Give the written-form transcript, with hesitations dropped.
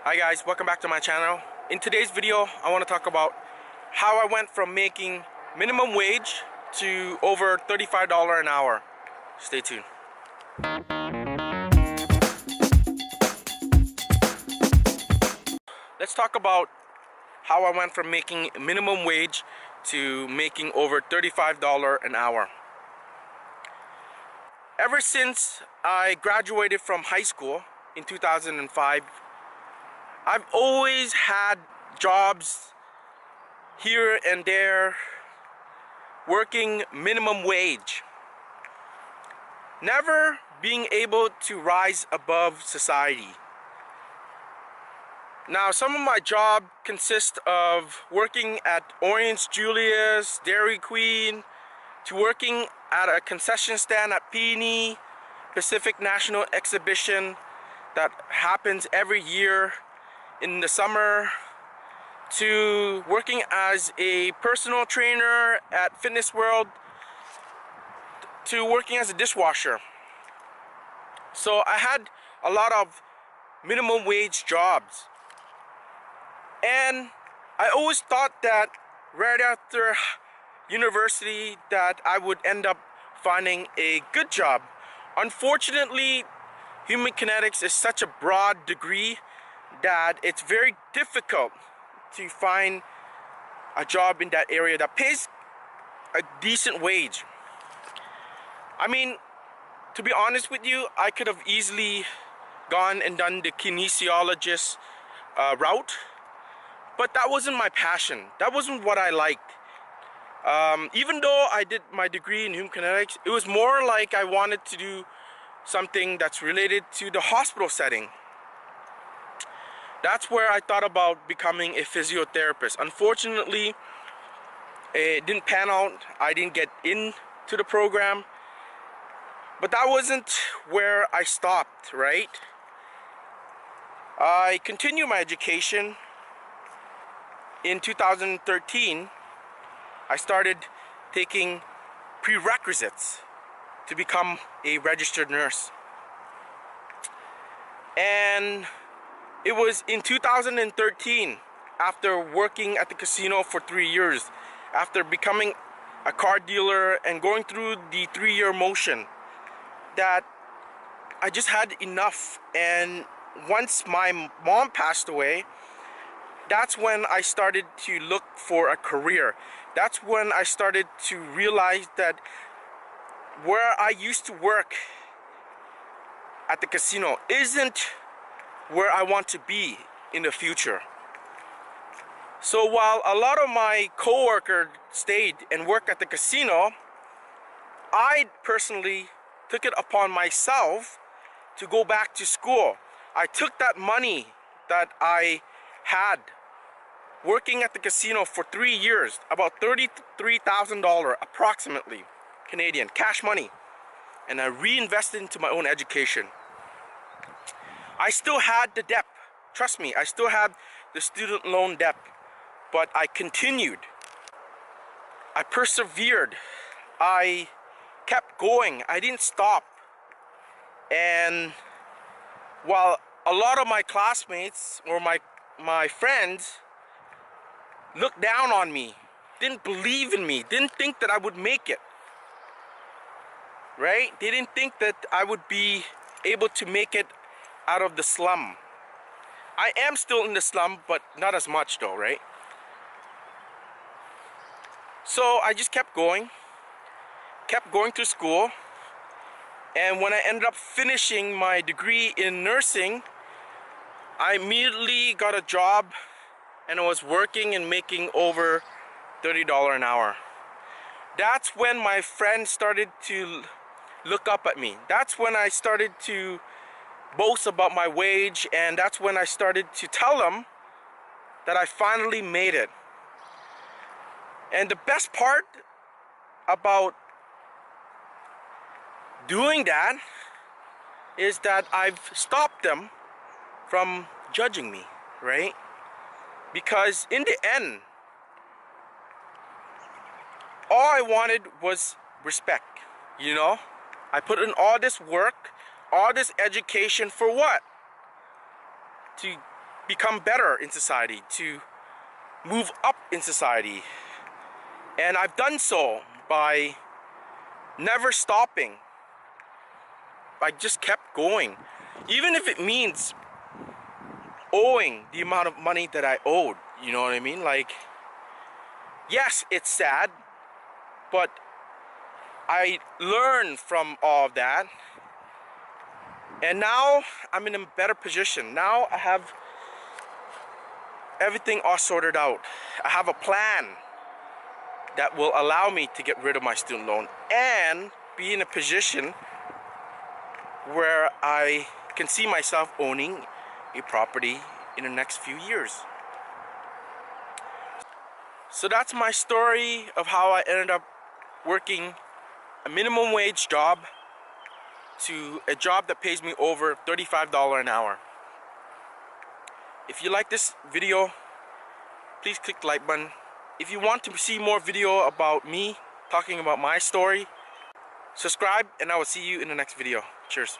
Hi guys, welcome back to my channel. In today's video, I want to talk about how I went from making minimum wage to over $35 an hour. Stay tuned. Let's talk about how I went from making minimum wage to making over $35 an hour. Ever since I graduated from high school in 2005, I've always had jobs here and there working minimum wage, never being able to rise above society. Now, some of my job consists of working at Orange Julius, Dairy Queen, to working at a concession stand at Peony Pacific National Exhibition that happens every year in the summer, to working as a personal trainer at Fitness World, to working as a dishwasher. So I had a lot of minimum wage jobs, and I always thought that right after university that I would end up finding a good job. Unfortunately, human kinetics is such a broad degree that it's very difficult to find a job in that area that pays a decent wage. I mean, to be honest with you, I could have easily gone and done the kinesiologist route, but that wasn't my passion. That wasn't what I liked. Even though I did my degree in human kinetics, it was more like I wanted to do something that's related to the hospital setting. That's where I thought about becoming a physiotherapist. Unfortunately, it didn't pan out. I didn't get into the program. But that wasn't where I stopped, right? I continued my education. In 2013, I started taking prerequisites to become a registered nurse. And it was in 2013, after working at the casino for 3 years, after becoming a car dealer and going through the 3-year motion, that I just had enough. And once my mom passed away, that's when I started to look for a career. That's when I started to realize that where I used to work at the casino isn't where I want to be in the future. So while a lot of my coworkers stayed and worked at the casino, I personally took it upon myself to go back to school. I took that money that I had working at the casino for 3 years, about $33,000 approximately Canadian cash money, and I reinvested into my own education. I still had the debt. Trust me, I still had the student loan debt, but I continued. I persevered. I kept going. I didn't stop. And while a lot of my classmates or my friends looked down on me, didn't believe in me, didn't think that I would make it, right? They didn't think that I would be able to make it out of the slum. I am still in the slum, but not as much though, right? So I just kept going to school, and when I ended up finishing my degree in nursing, I immediately got a job, and I was working and making over $30 an hour. That's when my friends started to look up at me. That's when I started to boast about my wage, and that's when I started to tell them that I finally made it. And the best part about doing that is that I've stopped them from judging me, right? Because in the end, all I wanted was respect, you know? I put in all this work, all this education for what? To become better in society, to move up in society. And I've done so by never stopping. I just kept going. Even if it means owing the amount of money that I owed. You know what I mean? Like, yes, it's sad, but I learned from all of that. And now I'm in a better position. Now I have everything all sorted out. I have a plan that will allow me to get rid of my student loan and be in a position where I can see myself owning a property in the next few years. So that's my story of how I ended up working a minimum wage job to a job that pays me over $35 an hour. If you like this video, please click the like button. If you want to see more video about me talking about my story, subscribe, and I will see you in the next video. Cheers.